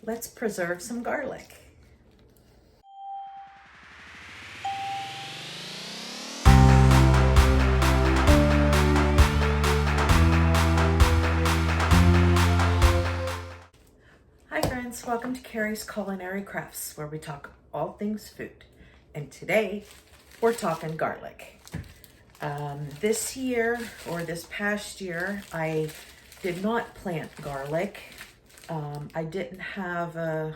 let's preserve some garlic. Hi friends, welcome to Carrie's Culinary Crafts, where we talk all things food. And today we're talking garlic. This year, or this past year, I did not plant garlic. I didn't have a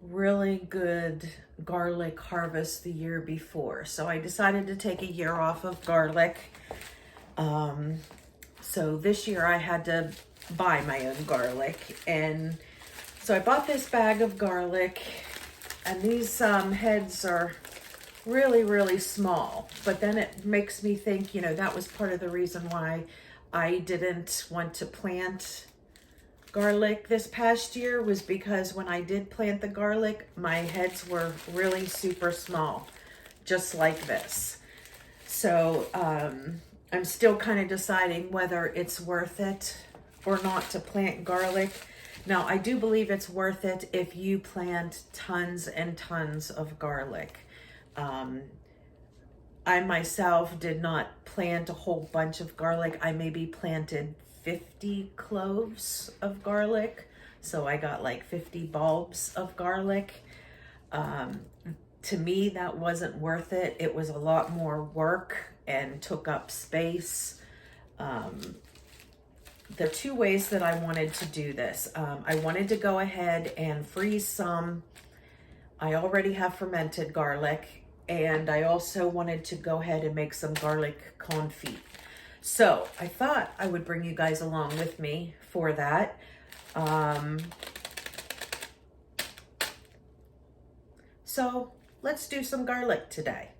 really good garlic harvest the year before, so I decided to take a year off of garlic. So this year I had to buy my own garlic, and so I bought this bag of garlic, and these heads are really small. But then it makes me think, you know, that was part of the reason why I didn't want to plant garlic this past year, was because when I did plant the garlic, my heads were really super small, just like this. So I'm still kind of deciding whether it's worth it or not to plant garlic. Now, I do believe it's worth it if you plant tons and tons of garlic. I myself did not plant a whole bunch of garlic. I maybe planted 50 cloves of garlic. So I got like 50 bulbs of garlic. To me, that wasn't worth it. It was a lot more work and took up space. There are two ways that I wanted to do this. I wanted to go ahead and freeze some. I already have fermented garlic, and I also wanted to go ahead and make some garlic confit. So I thought I would bring you guys along with me for that. So let's do some garlic today.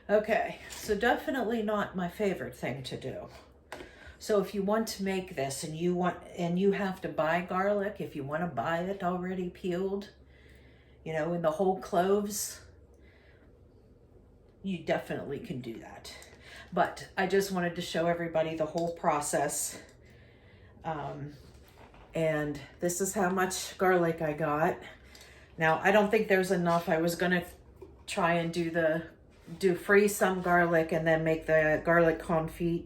Okay, so definitely not my favorite thing to do. So if you want to make this and you have to buy garlic, if you want to buy it already peeled, you know, in the whole cloves, you definitely can do that. But I just wanted to show everybody the whole process. And this is how much garlic I got. Now, I don't think there's enough. I was gonna try and freeze some garlic and then make the garlic confit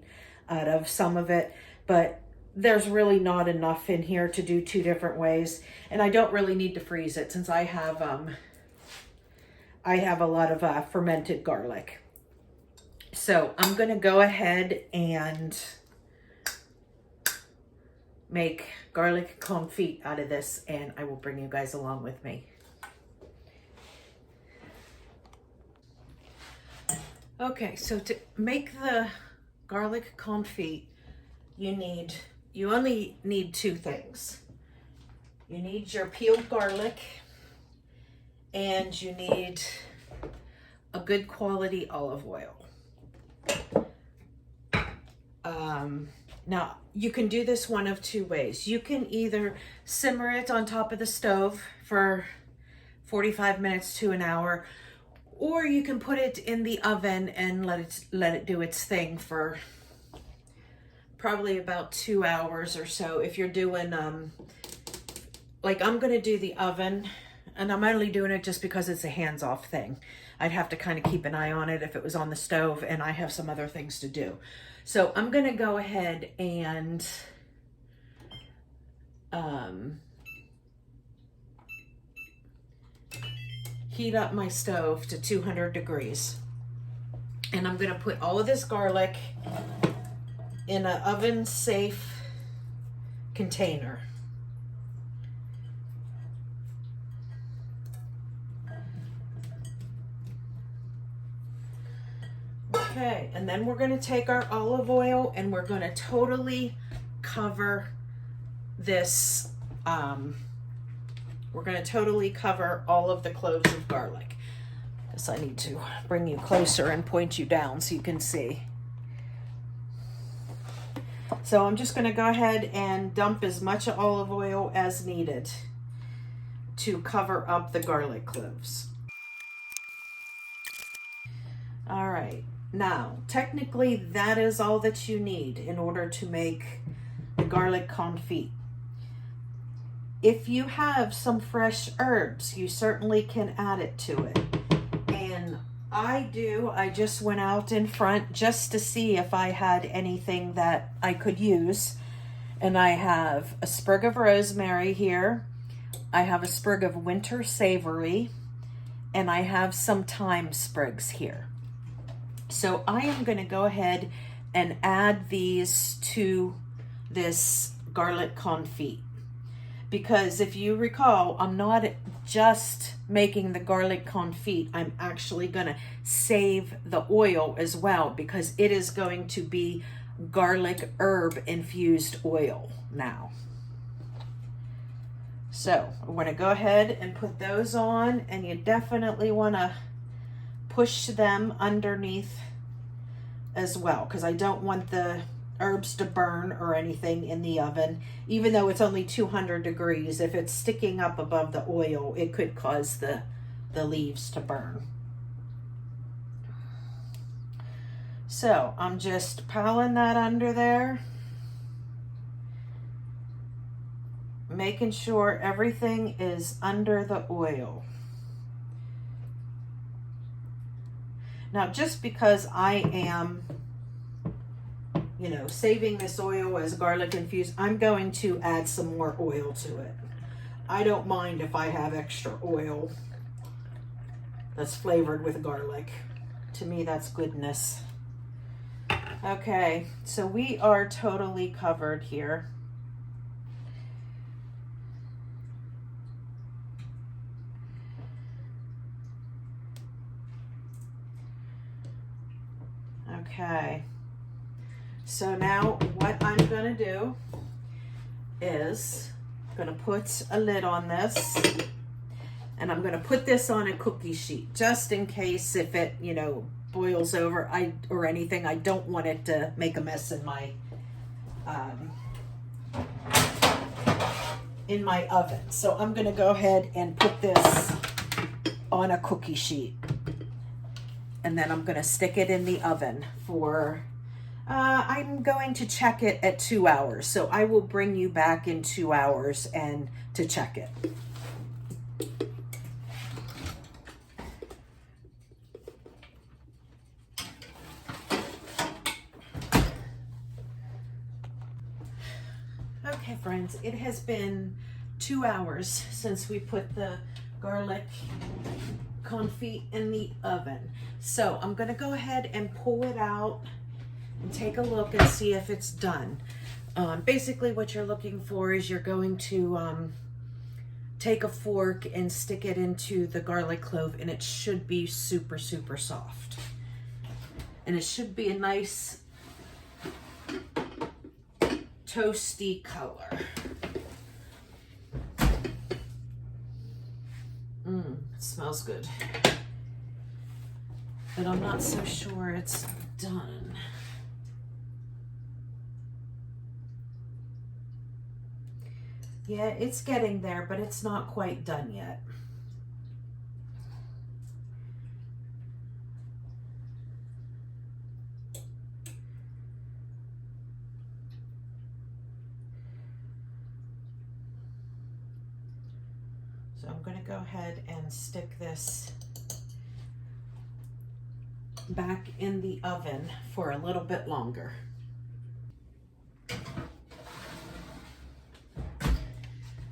out of some of it, but there's really not enough in here to do two different ways. And I don't really need to freeze it, since I have I have a lot of fermented garlic. So I'm going to go ahead and make garlic confit out of this, and I will bring you guys along with me. Okay, so to make the garlic confit, you only need two things. You need your peeled garlic, and you need a good quality olive oil. Now, you can do this one of two ways. You can either simmer it on top of the stove for 45 minutes to an hour, or you can put it in the oven and let it do its thing for probably about 2 hours or so. If you're doing, like I'm gonna do the oven, and I'm only doing it just because it's a hands-off thing. I'd have to kind of keep an eye on it if it was on the stove, and I have some other things to do. So I'm gonna go ahead and heat up my stove to 200 degrees. And I'm gonna put all of this garlic in an oven-safe container. Okay, and then we're going to take our olive oil and we're going to totally cover this. We're going to totally cover all of the cloves of garlic. I guess I need to bring you closer and point you down so you can see. So I'm just going to go ahead and dump as much olive oil as needed to cover up the garlic cloves. All right. Now, technically, that is all that you need in order to make the garlic confit. If you have some fresh herbs, you certainly can add it to it. And I do. I just went out in front just to see if I had anything that I could use. And I have a sprig of rosemary here. I have a sprig of winter savory. And I have some thyme sprigs here. So I am going to go ahead and add these to this garlic confit. Because if you recall, I'm not just making the garlic confit. I'm actually going to save the oil as well, because it is going to be garlic herb infused oil now. So I'm going to go ahead and put those on, and you definitely want to push them underneath as well, because I don't want the herbs to burn or anything in the oven. Even though it's only 200 degrees, if it's sticking up above the oil, it could cause the leaves to burn. So I'm just piling that under there, making sure everything is under the oil. Now, just because I am, saving this oil as garlic infused, I'm going to add some more oil to it. I don't mind if I have extra oil that's flavored with garlic. To me, that's goodness. Okay, so we are totally covered here. Okay, so now what I'm going to do is I'm going to put a lid on this, and I'm going to put this on a cookie sheet just in case if it, boils over or anything. I don't want it to make a mess in my oven. So I'm going to go ahead and put this on a cookie sheet. And then I'm going to stick it in the oven for, I'm going to check it at 2 hours. So I will bring you back in 2 hours and to check it. Okay, friends, it has been 2 hours since we put the garlic confit in the oven. So I'm gonna go ahead and pull it out and take a look and see if it's done. Basically what you're looking for is you're going to take a fork and stick it into the garlic clove, and it should be super, super soft. And it should be a nice toasty color. It smells good. But I'm not so sure it's done. Yeah, it's getting there, but it's not quite done yet. So I'm going to go ahead and stick this back in the oven for a little bit longer.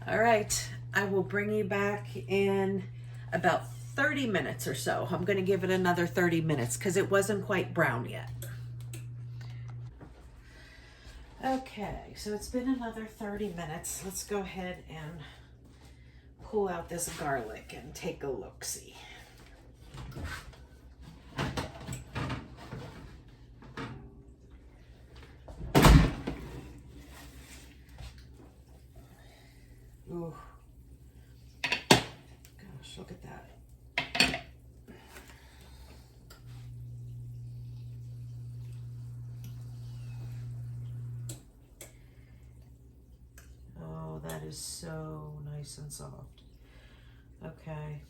All right, I will bring you back in about 30 minutes or so. I'm going to give it another 30 minutes because it wasn't quite brown yet. Okay, so it's been another 30 minutes. Let's go ahead and pull out this garlic and take a look-see. Ooh. Gosh, look at that. Oh, that is so nice and soft. Okay.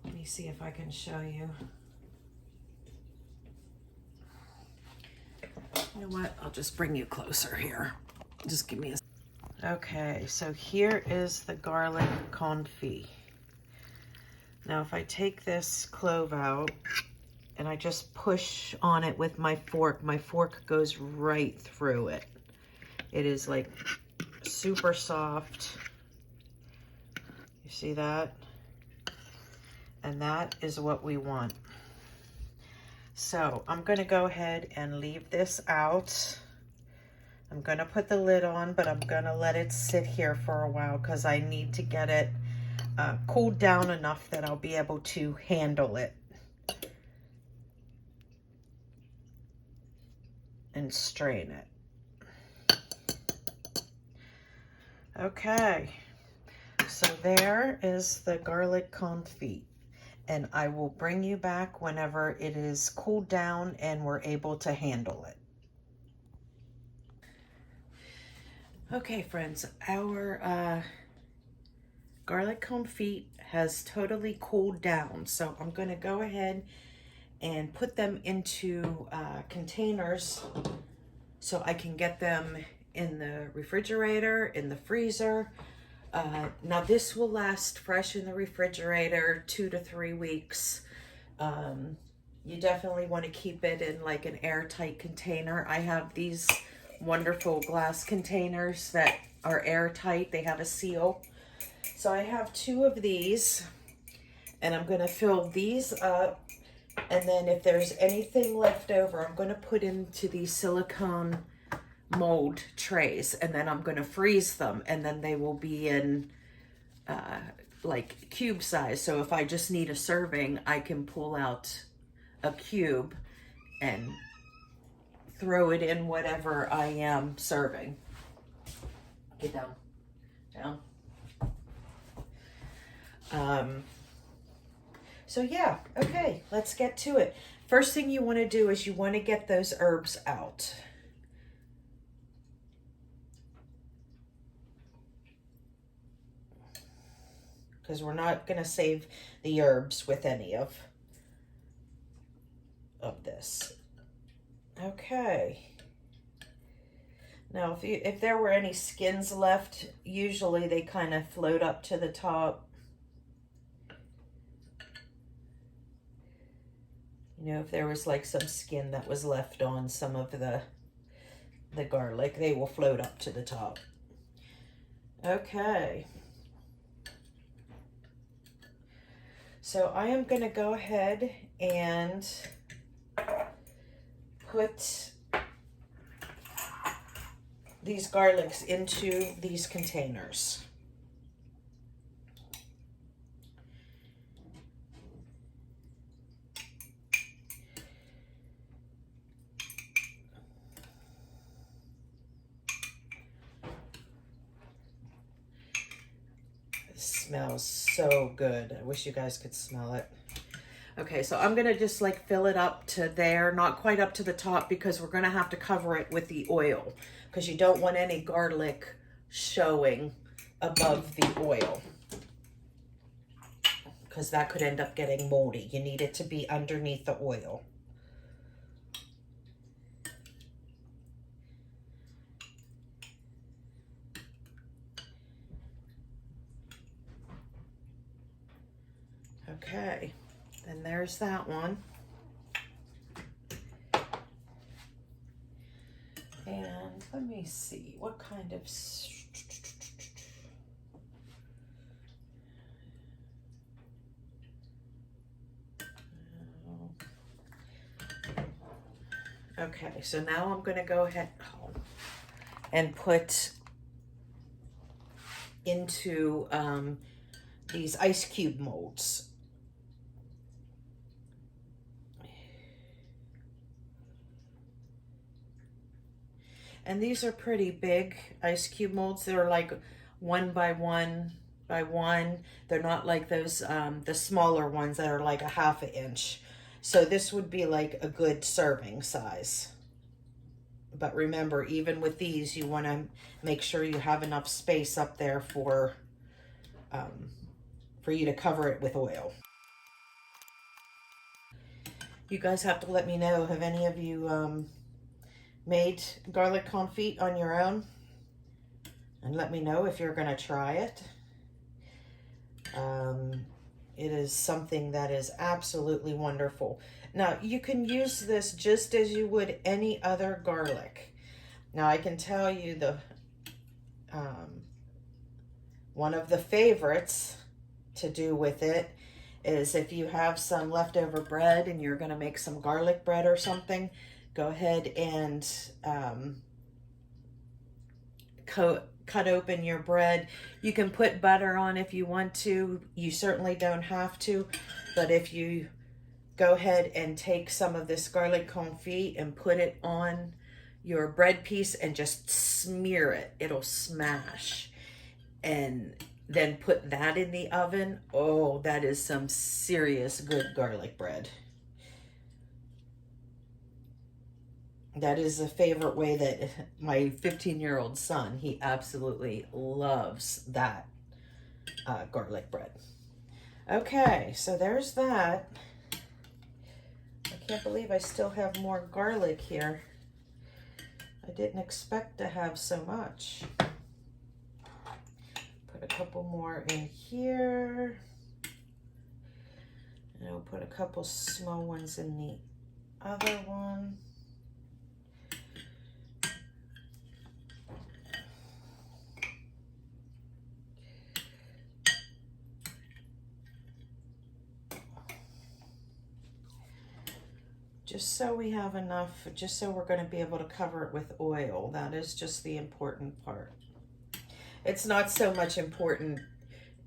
Let me see if I can show you. You know what? I'll just bring you closer here. Just give me a... Okay, so here is the garlic confit. Now if I take this clove out and I just push on it with my fork goes right through it. It is like super soft. You see that? And that is what we want. So I'm gonna go ahead and leave this out. I'm gonna put the lid on, but I'm gonna let it sit here for a while because I need to get it cooled down enough that I'll be able to handle it and strain it. Okay, so there is the garlic confit, and I will bring you back whenever it is cooled down and we're able to handle it. Okay, friends, our garlic confit has totally cooled down. So I'm going to go ahead and put them into containers so I can get them in the refrigerator, in the freezer. Now this will last fresh in the refrigerator 2 to 3 weeks. You definitely want to keep it in like an airtight container. I have these wonderful glass containers that are airtight. They have a seal. So I have 2 of these, and I'm going to fill these up, and then if there's anything left over, I'm going to put into these silicone mold trays, and then I'm going to freeze them, and then they will be in like cube size. So if I just need a serving, I can pull out a cube and throw it in whatever I am serving. Get down, down. So yeah, okay, let's get to it. First thing you want to do is you want to get those herbs out. Because we're not going to save the herbs with any of this. Okay. Now, if there were any skins left, usually they kind of float up to the top. You know, if there was like some skin that was left on some of the garlic, they will float up to the top. Okay. So I am going to go ahead and put these garlics into these containers. It smells so good. I wish you guys could smell it. Okay, so I'm gonna just like fill it up to there, not quite up to the top because we're gonna have to cover it with the oil because you don't want any garlic showing above the oil because that could end up getting moldy. You need it to be underneath the oil. Okay, then there's that one. And let me see, what kind of... Okay, so now I'm going to go ahead and put into these ice cube molds. And these are pretty big ice cube molds. They're like 1 by 1 by 1. They're not like those, the smaller ones that are like a ½ inch. So this would be like a good serving size. But remember, even with these, you want to make sure you have enough space up there for you to cover it with oil. You guys have to let me know, have any of you made garlic confit on your own? And let me know if you're going to try it. It is something that is absolutely wonderful. Now, you can use this just as you would any other garlic. Now, I can tell you one of the favorites to do with it is if you have some leftover bread and you're going to make some garlic bread or something, go ahead and cut open your bread. You can put butter on if you want to. You certainly don't have to, but if you go ahead and take some of this garlic confit and put it on your bread piece and just smear it, it'll smash. And then put that in the oven. Oh, that is some serious good garlic bread. That is a favorite way that my 15-year-old son, he absolutely loves that garlic bread. Okay, so there's that. I can't believe I still have more garlic here. I didn't expect to have so much. Put a couple more in here. And I'll put a couple small ones in the other one. Just so we have enough, just so we're going to be able to cover it with oil. That is just the important part. It's not so much important,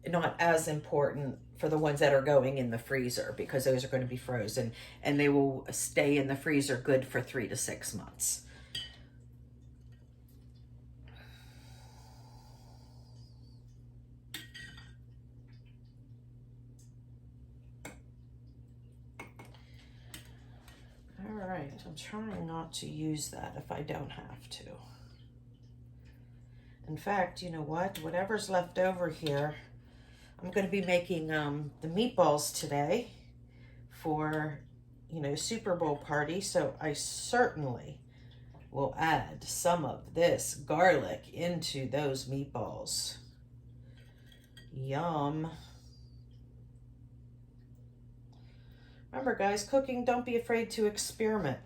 not as important for the ones that are going in the freezer because those are going to be frozen and they will stay in the freezer good for 3 to 6 months. All right, I'm trying not to use that if I don't have to. In fact, you know what? Whatever's left over here, I'm going to be making the meatballs today for, you know, Super Bowl party. So I certainly will add some of this garlic into those meatballs. Yum. Remember, guys, cooking, don't be afraid to experiment.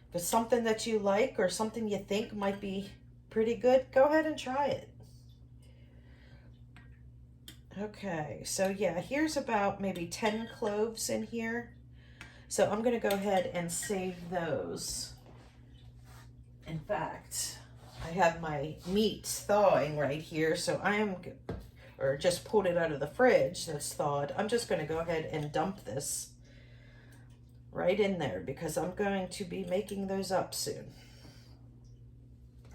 If it's something that you like or something you think might be pretty good, go ahead and try it. Okay, so yeah, here's about maybe 10 cloves in here. So I'm gonna go ahead and save those. In fact, I have my meat thawing right here, so I am, or just pulled it out of the fridge that's thawed. I'm just gonna go ahead and dump this right in there because I'm going to be making those up soon.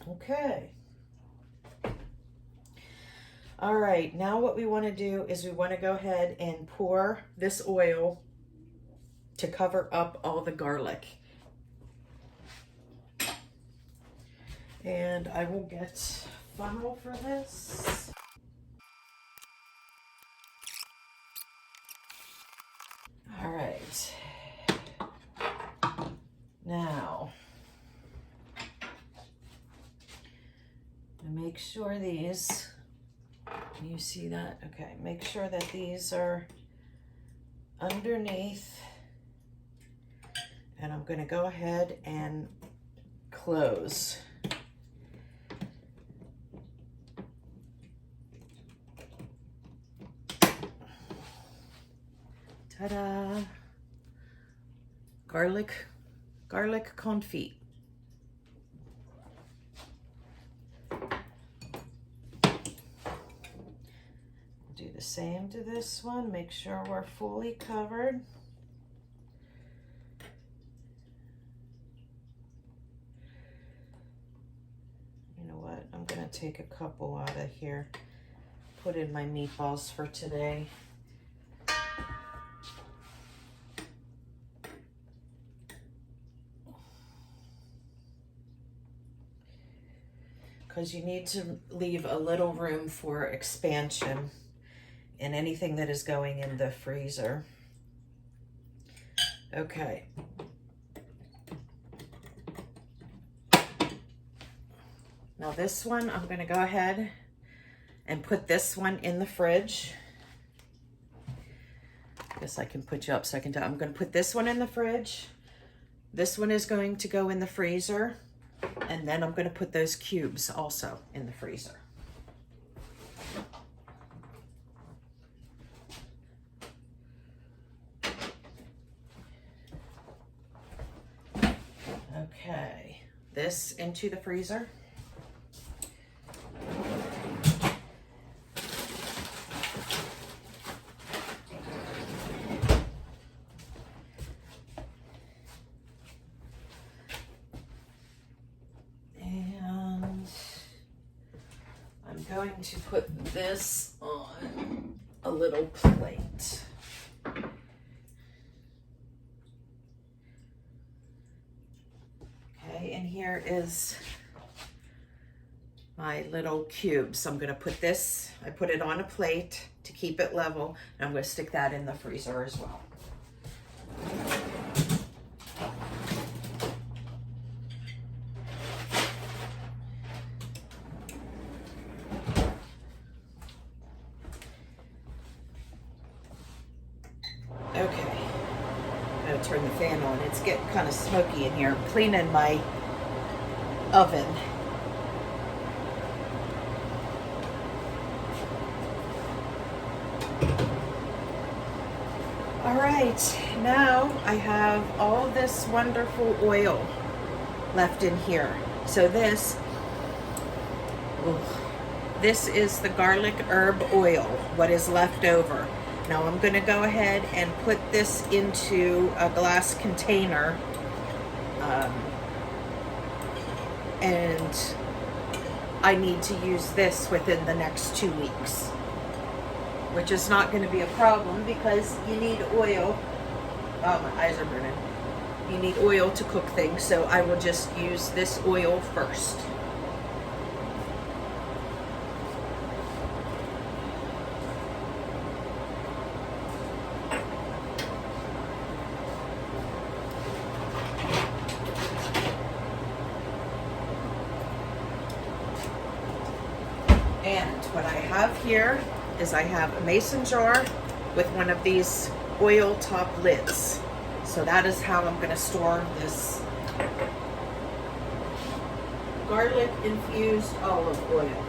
Okay. All right, now what we want to do is we want to go ahead and pour this oil to cover up all the garlic. And I will get a funnel for this. All right. Now, make sure these, can you see that? Okay, make sure that these are underneath. And I'm going to go ahead and close. Ta-da! Garlic confit. Do the same to this one. Make sure we're fully covered. You know what? I'm gonna take a couple out of here. Put in my meatballs for today. Because you need to leave a little room for expansion in anything that is going in the freezer. Okay. Now this one, I'm going to go ahead and put this one in the fridge. I guess I can put you upside down. I'm going to put this one in the fridge. This one is going to go in the freezer. And then I'm going to put those cubes also in the freezer. Okay, this into the freezer. Going to put this on a little plate. Okay, and here is my little cubes. I'm going to put this, I put it on a plate to keep it level, and I'm going to stick that in the freezer as well. Okay, I'm gonna turn the fan on. It's getting kind of smoky in here. I'm cleaning my oven. All right, now I have all this wonderful oil left in here. So this is the garlic herb oil, what is left over. Now I'm going to go ahead and put this into a glass container, and I need to use this within the next 2 weeks, which is not going to be a problem because you need oil. Oh, my eyes are burning. You need oil to cook things, so I will just use this oil first. And what I have here is I have a mason jar with one of these oil top lids. So that is how I'm going to store this garlic infused olive oil.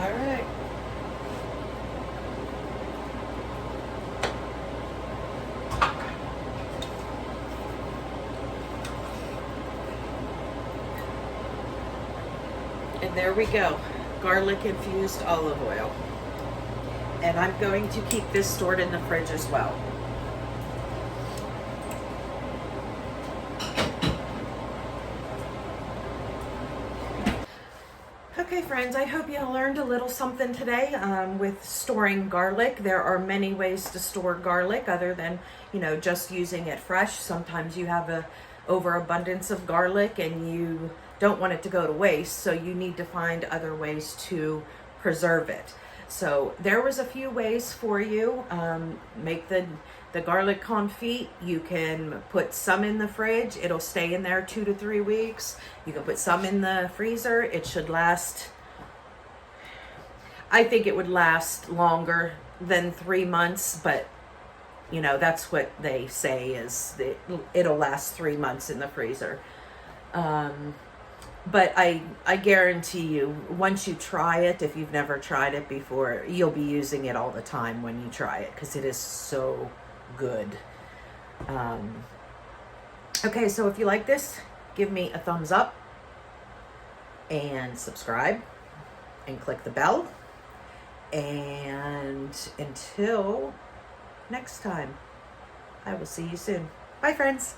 All right. And there we go, garlic infused olive oil. And I'm going to keep this stored in the fridge as well. Okay friends, I hope you learned a little something today with storing garlic. There are many ways to store garlic other than, just using it fresh. Sometimes you have a overabundance of garlic and you don't want it to go to waste, so you need to find other ways to preserve it. So there was a few ways for you. Make the garlic confit. You can put some in the fridge. It'll stay in there 2 to 3 weeks. You can put some in the freezer. It should last, I think it would last longer than 3 months, but that's what they say is that it'll last 3 months in the freezer. But I guarantee you, once you try it, if you've never tried it before, you'll be using it all the time when you try it because it is so good. Okay, so if you like this, give me a thumbs up and subscribe and click the bell. And until next time, I will see you soon. Bye, friends.